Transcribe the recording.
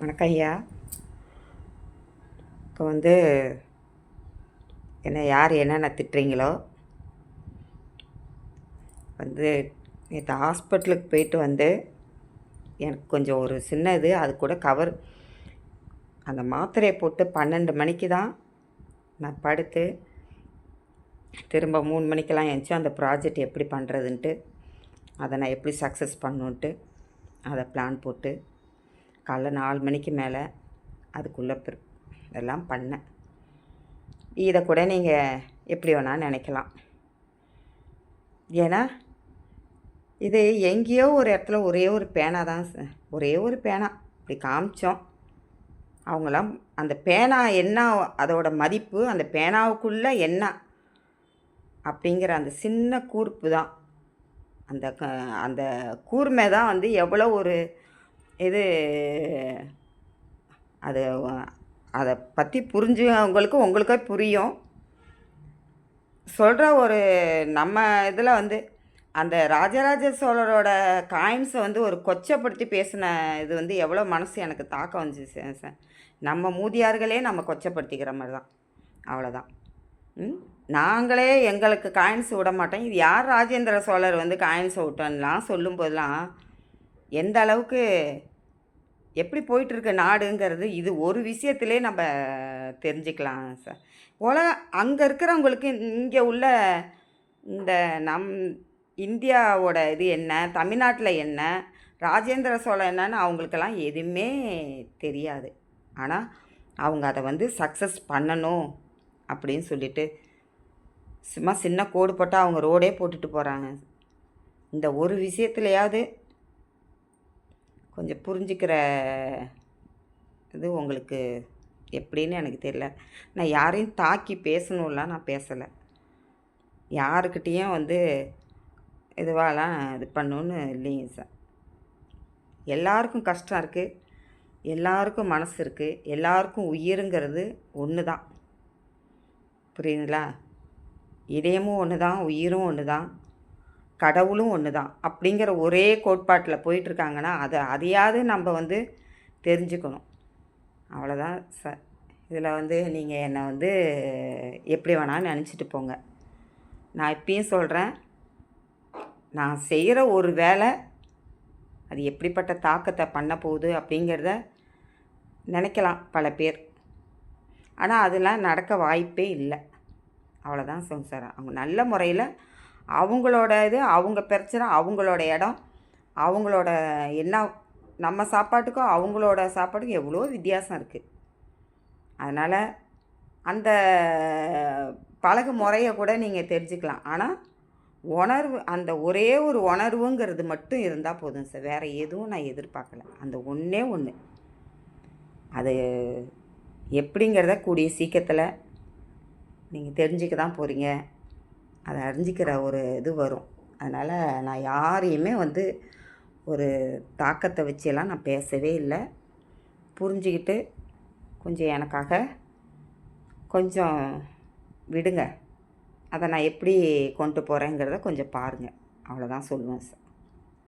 வணக்கம் ஐயா. இப்போ என்ன யார் என்னென்ன திட்டுறீங்களோ, நேற்று ஹாஸ்பிட்டலுக்கு போயிட்டு எனக்கு கொஞ்சம் ஒரு சின்ன அது கூட அந்த மாத்திரையை போட்டு 12 மணிக்கு தான் நான் படுத்து திரும்ப 3 மணிக்கெல்லாம் எழுந்துச்சி அந்த ப்ராஜெக்ட் எப்படி பண்ணுறதுன்ட்டு, அதை நான் எப்படி சக்ஸஸ் பண்ணணுன்ட்டு அதை பிளான் போட்டு காலைல 4 மணிக்கு மேலே அதுக்குள்ளே இதெல்லாம் பண்ணேன். இதை கூட நீங்கள் எப்படி வேணால் நினைக்கலாம். ஏன்னா இது எங்கேயோ ஒரு இடத்துல ஒரே ஒரு பேனா தான், ஒரே ஒரு பேனா இப்படி காமிச்சோம். அவங்களாம் அந்த பேனா என்ன, அதோட மதிப்பு அந்த பேனாவுக்குள்ளே என்ன அப்படிங்கிற அந்த சின்ன கூர்ப்பு தான், அந்த அந்த கூர்மை தான் எவ்வளோ ஒரு இது அது அதை பற்றி புரிஞ்சவங்களுக்கு உங்களுக்கே புரியும். சொல்கிற ஒரு நம்ம இதில் அந்த ராஜராஜ சோழரோட காயின்ஸை ஒரு கொச்சப்படுத்தி பேசின இது எவ்வளோ மனசு எனக்கு தாக்கம் வந்துச்சு. நம்ம மூதியார்களே நம்ம கொச்சப்படுத்திக்கிற மாதிரி தான், அவ்வளோதான். நாங்களே எங்களுக்கு காயின்ஸ் விட மாட்டோம், இது யார் ராஜேந்திர சோழர் காயின்ஸை விட்டோன்னெலாம் சொல்லும்போதெல்லாம் எந்த அளவுக்கு எப்படி போயிட்டுருக்கு நாடுங்கிறது இது ஒரு விஷயத்திலே நம்ம தெரிஞ்சுக்கலாம் சார். அங்கே இருக்கிறவங்களுக்கு இங்கே உள்ள இந்த இந்தியாவோட இது என்ன, தமிழ்நாட்டில் என்ன, ராஜேந்திர சோழன் என்னன்னு அவங்களுக்கெல்லாம் எதுவுமே தெரியாது. ஆனால் அவங்க அதை சக்ஸஸ் பண்ணணும் அப்படின்னு சொல்லிட்டு சும்மா சின்ன கோடு போட்டால் அவங்க ரோடே போட்டுட்டு போகிறாங்க. இந்த ஒரு விஷயத்துலையாவது கொஞ்சம் புரிஞ்சுக்கிற இது உங்களுக்கு எப்படின்னு எனக்கு தெரியல. நான் யாரையும் தாக்கி பேசணும்லாம் நான் பேசலை, யாருக்கிட்டேயும் இதுவாலாம் இது பண்ணணுன்னு இல்லைங்க சார். எல்லாருக்கும் கஷ்டம் இருக்குது, எல்லாருக்கும் மனசு இருக்குது, எல்லாருக்கும் உயிருங்கிறது ஒன்று தான், புரியுதுங்களா? இதயமும் ஒன்று தான், உயிரும் ஒன்று தான், கடவுளும் ஒன்று தான் அப்படிங்கிற ஒரே கோட்பாட்டில் போயிட்டுருக்காங்கன்னா அதையாவது நம்ம தெரிஞ்சுக்கணும், அவ்வளோதான் சார். இதில் நீங்கள் என்னை எப்படி வேணாலும் நினச்சிட்டு போங்க. நான் இப்பயும் சொல்கிறேன், நான் செய்கிற ஒரு வேலை அது எப்படிப்பட்ட தாக்கத்தை பண்ண போகுது அப்படிங்கிறத நினைக்கலாம் பல பேர். ஆனால் அதெல்லாம் நடக்க வாய்ப்பே இல்லை, அவ்வளோதான் சார். அவங்க நல்ல முறையில் அவங்களோட இது, அவங்க பிரச்சனை, அவங்களோட இடம், அவங்களோட என்ன, நம்ம சாப்பாட்டுக்கும் அவங்களோட சாப்பாட்டுக்கும் எவ்வளோ வித்தியாசம் இருக்குது. அதனால் அந்த பழகு முறையை கூட நீங்கள் தெரிஞ்சுக்கலாம். ஆனால் உணர்வு, அந்த ஒரே ஒரு உணர்வுங்கிறது மட்டும் இருந்தால் போதும் சார். வேறு எதுவும் நான் எதிர்பார்க்கல. அந்த ஒன்றே ஒன்று, அது எப்படிங்கிறத கூடிய சீக்கிரத்தில் நீங்கள் தெரிஞ்சுக்க தான் போகிறீங்க. அதை அறிஞ்சிக்கிற ஒரு இது வரும். அதனால் நான் யாரையுமே ஒரு தாக்கத்தை வச்செல்லாம் நான் பேசவே இல்லை. புரிஞ்சுக்கிட்டு கொஞ்சம் எனக்காக கொஞ்சம் விடுங்க. அதை நான் எப்படி கொண்டு போகிறேங்கிறத கொஞ்சம் பாருங்கள், அவ்வளோதான் சொல்லுவேன் சார்.